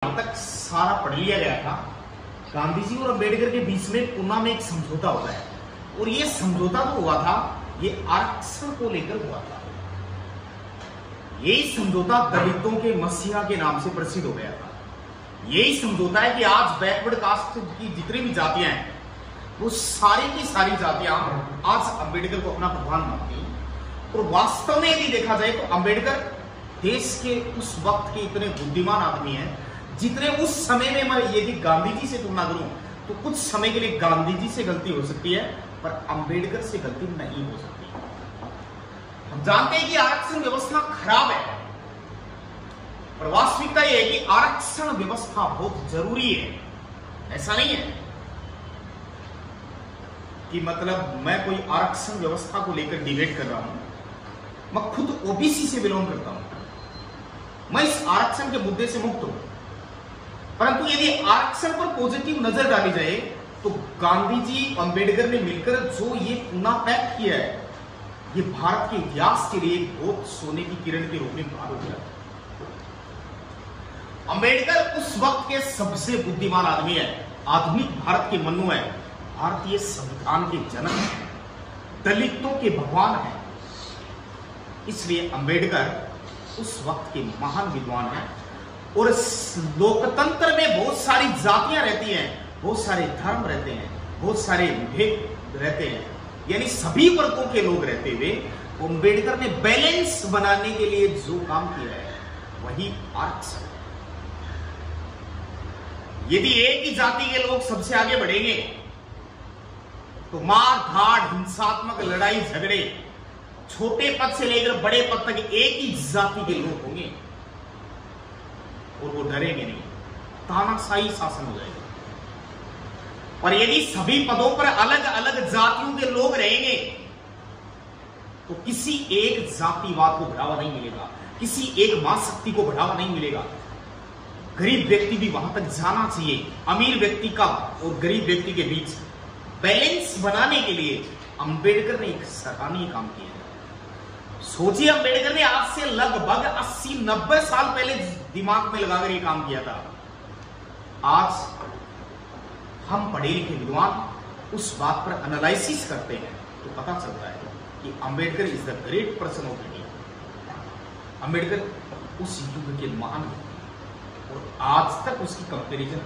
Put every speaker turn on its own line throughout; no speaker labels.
तक सारा पढ़ लिया गया था। गांधी जी और अंबेडकर के बीच में पुणे में एक समझौता होता है और ये समझौता जो हुआ था ये आरक्षण को लेकर हुआ था। यही समझौता दलितों के मसीहा के नाम से प्रसिद्ध हो गया था। यही समझौता है कि आज बैकवर्ड कास्ट की जितनी भी जातियां हैं वो सारी की सारी जातियां आज अंबेडकर को अपना भगवान मानती हैं। और वास्तव में यदि देखा जाए तो अंबेडकर देश के उस वक्त के इतने बुद्धिमान आदमी हैं जितने उस समय में मैं यदि गांधी जी से तुलना करूं तो कुछ समय के लिए गांधी जी से गलती हो सकती है पर अंबेडकर से गलती नहीं हो सकती। हम जानते हैं कि आरक्षण व्यवस्था खराब है पर वास्तविकता यह है कि आरक्षण व्यवस्था बहुत जरूरी है। ऐसा नहीं है कि मतलब मैं कोई आरक्षण व्यवस्था को लेकर डिबेट कर रहा हूं। मैं खुद ओबीसी से बिलोंग करता हूं, मैं इस आरक्षण के मुद्दे से मुक्त हूं। परंतु यदि आरक्षण पर पॉजिटिव नजर डाली जाए तो गांधी जी अंबेडकर ने मिलकर जो ये पुणे पैक्ट किया है ये भारत के इतिहास के लिए एक बहुत सोने की किरण के रूप में बाहर हो गया। अंबेडकर उस वक्त के सबसे बुद्धिमान आदमी है, आधुनिक भारत के मनु है, भारतीय संविधान के जनक है, दलितों के भगवान है। इसलिए अंबेडकर उस वक्त के महान विद्वान हैं और लोकतंत्र में बहुत सारी जातियां रहती हैं, बहुत सारे धर्म रहते हैं, बहुत सारे भेद रहते हैं, यानी सभी वर्गों के लोग रहते हुए अंबेडकर ने बैलेंस बनाने के लिए जो काम किया है वही आरक्षण। यदि एक ही जाति के लोग सबसे आगे बढ़ेंगे तो मार धाड़, हिंसात्मक लड़ाई झगड़े, छोटे पद से लेकर बड़े पद तक एक ही जाति के लोग होंगे और वो डरेंगे नहीं, तानाशाही शासन हो जाएगा। और यदि सभी पदों पर अलग अलग जातियों के लोग रहेंगे तो किसी एक जातिवाद को बढ़ावा नहीं मिलेगा, किसी एक मां शक्ति को बढ़ावा नहीं मिलेगा। गरीब व्यक्ति भी वहां तक जाना चाहिए। अमीर व्यक्ति का और गरीब व्यक्ति के बीच बैलेंस बनाने के लिए अंबेडकर ने एक सराहनीय काम किया है। सोचिए अंबेडकर ने आज से लगभग 80-90 साल पहले दिमाग में लगाकर यह काम किया था। आज हम पढ़े लिखे विद्वान उस बात पर एनालिसिस करते हैं तो पता चलता है कि Ambedkar is the great person of India. Ambedkar उस युग के महान व्यक्ति और आज तक उसकी कंपैरिजन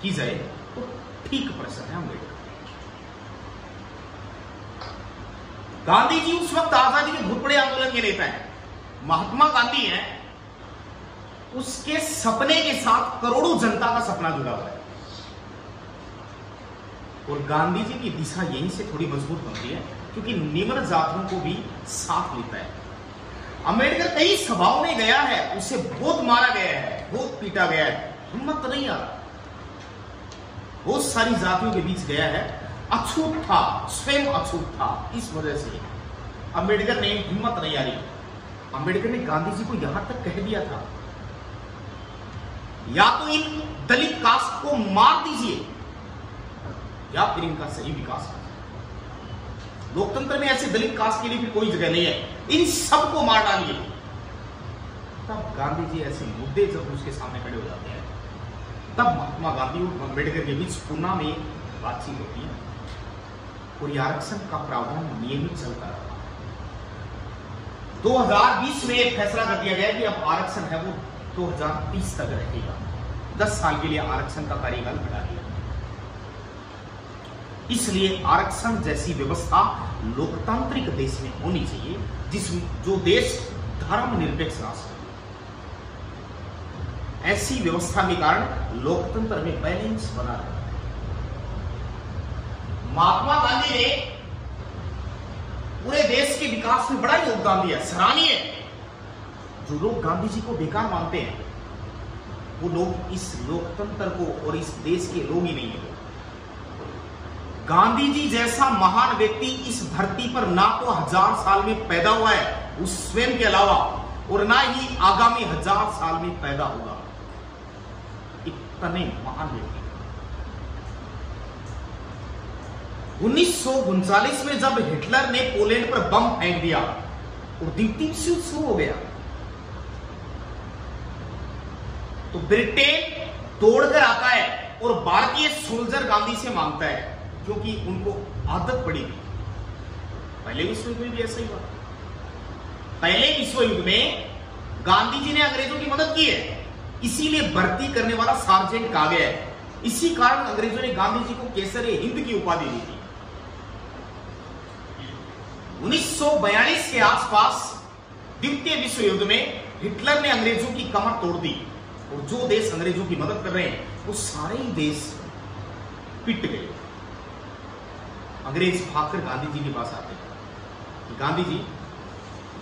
की जाए तो ठीक पर्सन है अंबेडकर। गांधी जी उस वक्त आजादी के बहुत बड़े आंदोलन के नेता हैं। महात्मा गांधी हैं, उसके सपने के साथ करोड़ों जनता का सपना जुड़ा हुआ है और गांधी जी की दिशा यहीं से थोड़ी मजबूत बनती है क्योंकि निम्न जातियों को भी साथ लेता है। अंबेडकर कई सभाओं में गया है, उसे बहुत मारा गया है, बहुत पीटा गया है, हिम्मत नहीं आ रहा। बहुत सारी जातियों के बीच गया है, अछूत था, स्वयं अछूत था। इस वजह से अंबेडकर ने हिम्मत नहीं आ रही। अंबेडकर ने गांधी जी को यहां तक कह दिया था या तो इन दलित कास्ट को मार दीजिए या फिर इनका सही विकास करिए। लोकतंत्र में ऐसे दलित कास्ट के लिए फिर कोई जगह नहीं है, इन सबको मार डालिए। तब गांधी जी ऐसे मुद्दे जब उसके सामने खड़े हो जाते हैं तब महात्मा गांधी और अंबेडकर के बीच पुणे में बातचीत होती है और यह आरक्षण का प्रावधान नियमित चलता रहा। 2020 में एक फैसला कर दिया गया कि अब आरक्षण है वो 2030 तक रहेगा। 10 साल के लिए आरक्षण का कार्यकाल बढ़ा दिया। इसलिए आरक्षण जैसी व्यवस्था लोकतांत्रिक देश में होनी चाहिए, जो देश धर्मनिरपेक्ष राष्ट्र है। ऐसी व्यवस्था के कारण लोकतंत्र में बैलेंस बना रहता है। महात्मा गांधी ने पूरे देश के विकास में बड़ा योगदान दिया, सराहनीय है। जो लोग गांधी जी को बेकार मानते हैं वो लोग इस लोकतंत्र को और इस देश के लोग ही नहीं है। गांधी जी जैसा महान व्यक्ति इस धरती पर ना तो 1000 साल में पैदा हुआ है उस स्वयं के अलावा और ना ही आगामी 1000 साल में पैदा होगा। इतने महान व्यक्ति 1939 में जब हिटलर ने पोलैंड पर बम फेंक दिया और द्वितीय विश्व युद्ध शुरू हो गया तो ब्रिटेन तोड़कर आता है और भारतीय सोल्जर गांधी से मांगता है, क्योंकि उनको आदत पड़ी थी। पहले विश्व युद्ध में भी ऐसा ही हुआ। पहले विश्व युद्ध में गांधी जी ने अंग्रेजों की मदद की है, इसीलिए भर्ती करने वाला सार्जेंट कहा गया है। इसी कारण अंग्रेजों ने गांधी जी को केसरे हिंद की उपाधि दी थी। 1942 के आसपास द्वितीय विश्व युद्ध में हिटलर ने अंग्रेजों की कमर तोड़ दी, और जो देश अंग्रेजों की मदद कर रहे हैं वो सारे ही देश पिट गए। अंग्रेज भागकर गांधी जी के पास आते हैं कि गांधी जी,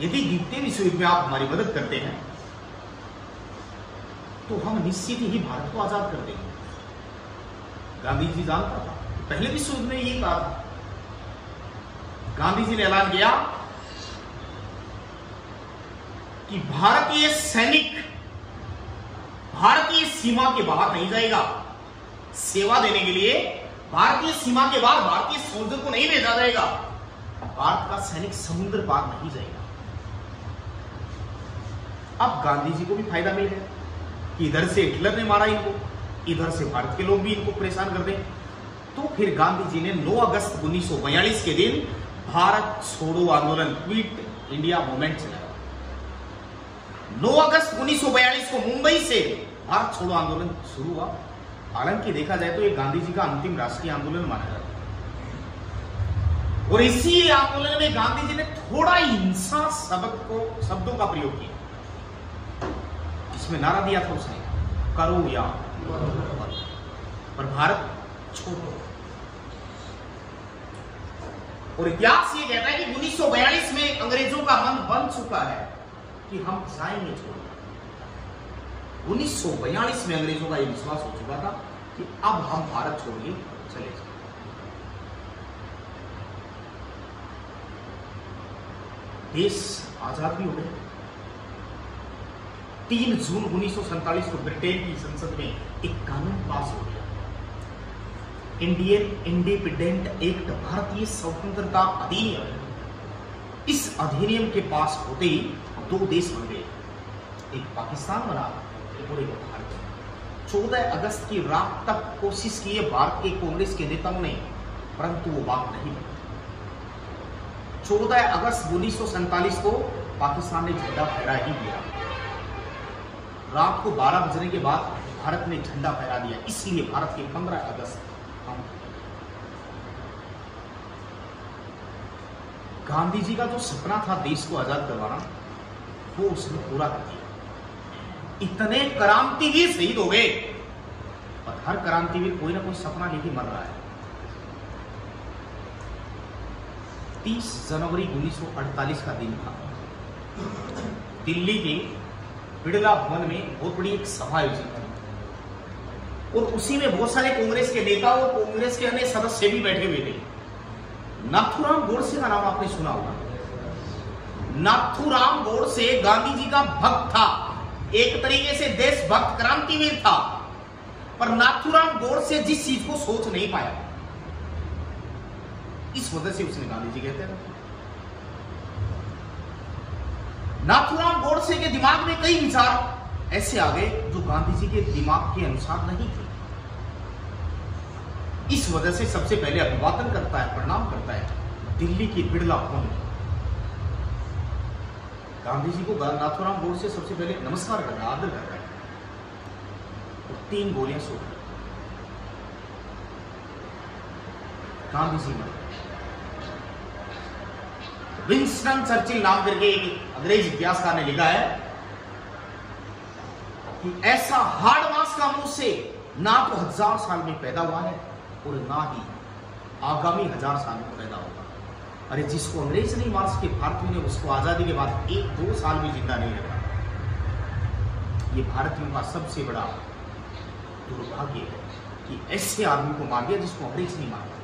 यदि द्वितीय विश्व युद्ध में आप हमारी मदद करते हैं तो हम निश्चित ही भारत को आजाद कर देंगे। गांधी जी जानता था, पहले विश्व युद्ध में ये कहा था। गांधी जी ने ऐलान किया कि भारतीय सैनिक भारतीय सीमा के बाहर नहीं जाएगा। सेवा देने के लिए भारतीय सीमा के बाहर भारतीय सोल्जर को नहीं भेजा जाएगा। भारत का सैनिक समुद्र पार नहीं जाएगा। अब गांधी जी को भी फायदा मिल गया कि इधर से हिटलर ने मारा इनको, इधर से भारत के लोग भी इनको परेशान कर दें। तो फिर गांधी जी ने 9 अगस्त 1942 के दिन भारत छोड़ो आंदोलन, क्विट इंडिया मूवमेंट चलाया। 9 अगस्त 1942 को मुंबई से भारत छोड़ो आंदोलन शुरू हुआ। हालांकि देखा जाए तो ये गांधी जी का अंतिम राष्ट्रीय आंदोलन माना जाता है, और इसी आंदोलन में गांधी जी ने थोड़ा हिंसा शब्दों का प्रयोग किया। इसमें नारा दिया था उसने, करो या पर भारत छोड़ो। और इतिहास ये कहता है कि 1942 में अंग्रेजों का मन बन चुका है कि हम जाएंगे छोड़। 1942 में अंग्रेजों का यह विश्वास हो चुका था कि अब हम भारत छोड़ के चले जाएंगे। देश आजाद भी हो गया। 3 जून 1947 को ब्रिटेन की संसद में एक कानून पास हो गया, इंडियन इंडिपेंडेंट एक्ट, भारतीय स्वतंत्रता अधिनियम। इस अधिनियम के पास होते ही 2 देश बन गए, एक पाकिस्तान बना और एक भारत। 14 अगस्त की रात तक कोशिश की है भारत के कांग्रेस के नेताओं ने, परंतु वो बात नहीं बनी। 14 अगस्त 1947 को पाकिस्तान ने झंडा फहरा ही दिया। रात को 12 बजने के बाद भारत ने झंडा फहरा दिया। इसलिए भारत के 15 अगस्त हम। गांधी जी का जो सपना था देश को आजाद करवाना, वो उसने पूरा कर दिया। इतने क्रांतिवीर शहीद हो गए, और हर क्रांतिवीर कोई ना कोई सपना लेके मर रहा है। 30 जनवरी 1948 का दिन था। दिल्ली के बिड़ला भवन में बहुत बड़ी एक सभा आयोजित हुई, और उसी में बहुत सारे कांग्रेस के नेता और कांग्रेस के अन्य सदस्य भी बैठे हुए थे। नाथूराम गोडसे का नाम आपने सुना होगा। नाथूराम गोडसे गांधी जी का भक्त था, एक तरीके से देशभक्त क्रांतिवीर था, पर नाथूराम गोडसे जिस चीज को सोच नहीं पाया, इस वजह से उसने गांधी जी कहते हैं। नाथूराम गोडसे के दिमाग में कई विचार ऐसे आ गए जो गांधी जी के दिमाग के अनुसार नहीं थे। इस वजह से सबसे पहले अभिवादन करता है, प्रणाम करता है दिल्ली की बिड़ला भवन में। गांधी जी को नाथूराम गोडसे सबसे पहले नमस्कार करता है, आदर करता है, और 3 गोलियां सो गई। गांधी जी मर गए। विंस्टन चर्चिल नाम करके एक अंग्रेज इतिहासकार ने लिखा है कि ऐसा हार्ड मास का मनुष्य ना तो 1000 साल में पैदा हुआ है और ना ही आगामी 1000 साल में पैदा होगा। अरे जिसको अंग्रेज नहीं मार सके भारतीयों ने, उसको आजादी के बाद 1-2 साल भी जिंदा नहीं रखा। ये भारतीयों का सबसे बड़ा दुर्भाग्य है कि ऐसे आदमी को मार दिया जिसको अंग्रेज नहीं मारा।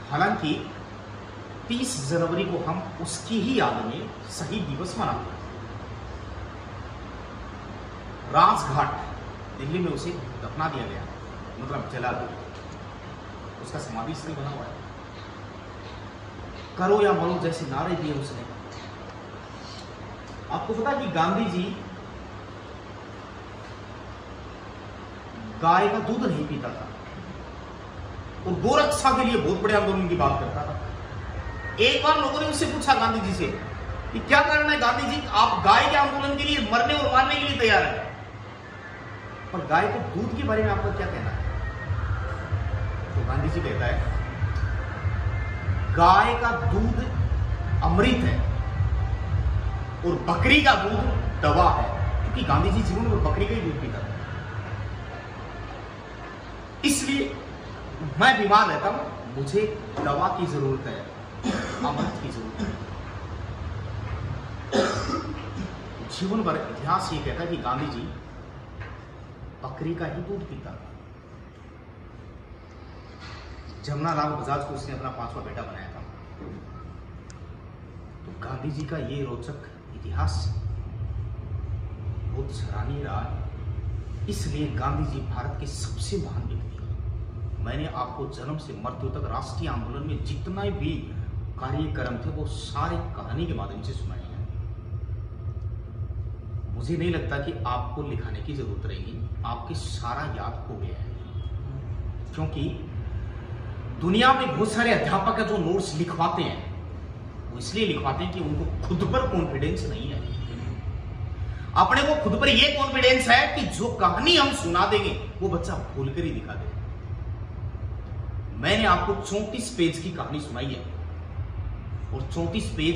हालांकि 30 जनवरी को हम उसकी ही याद में शहीद दिवस मनाते हैं। राजघाट दिल्ली में उसे दफना दिया गया, मतलब जला दिया। उसका समाधि स्थल बना हुआ है। करो या मरो जैसे नारे दिए उसने। आपको पता है कि गांधी जी गाय का दूध नहीं पीता था और गोरक्षा के लिए बहुत बड़े आंदोलन की बात करता था। एक बार लोगों ने उससे पूछा गांधी जी से कि क्या कारण है गांधी जी, आप गाय के आंदोलन के लिए मरने और मारने के लिए तैयार है, पर गाय के दूध के बारे में आपका क्या कहना है? तो गांधी जी कहता है गाय का दूध अमृत है और बकरी का दूध दवा है, क्योंकि गांधी जी जीवन में बकरी का ही दूध पीता था। इसलिए मैं बीमार रहता हूं, मुझे दवा की जरूरत है, अमृत की जरूरत है। जीवन भर इतिहास ये कहता है कि गांधी जी बकरी का ही दूध पीता था। जमनालाल बजाज को उसने अपना 5वां बेटा बनाया था। तो गांधी जी का ये रोचक इतिहास बहुत सराहनीय रहा है। इसलिए गांधी जी भारत के सबसे महान व्यक्ति हैं। मैंने आपको जन्म से मृत्यु तक राष्ट्रीय आंदोलन में जितना भी कार्यक्रम थे वो सारे कहानी के माध्यम से सुनाए हैं। मुझे नहीं लगता कि आपको लिखाने की जरूरत रहेगी, आपके सारा याद हो गया है, क्योंकि दुनिया में बहुत सारे अध्यापक जो नोट्स लिखवाते हैं वो इसलिए लिखवाते हैं कि उनको खुद पर कॉन्फिडेंस नहीं है। अपने को खुद पर यह कॉन्फिडेंस है कि जो कहानी हम सुना देंगे वो बच्चा भूलकर ही दिखा देगा। मैंने आपको 34 पेज की कहानी सुनाई है और 34 पेज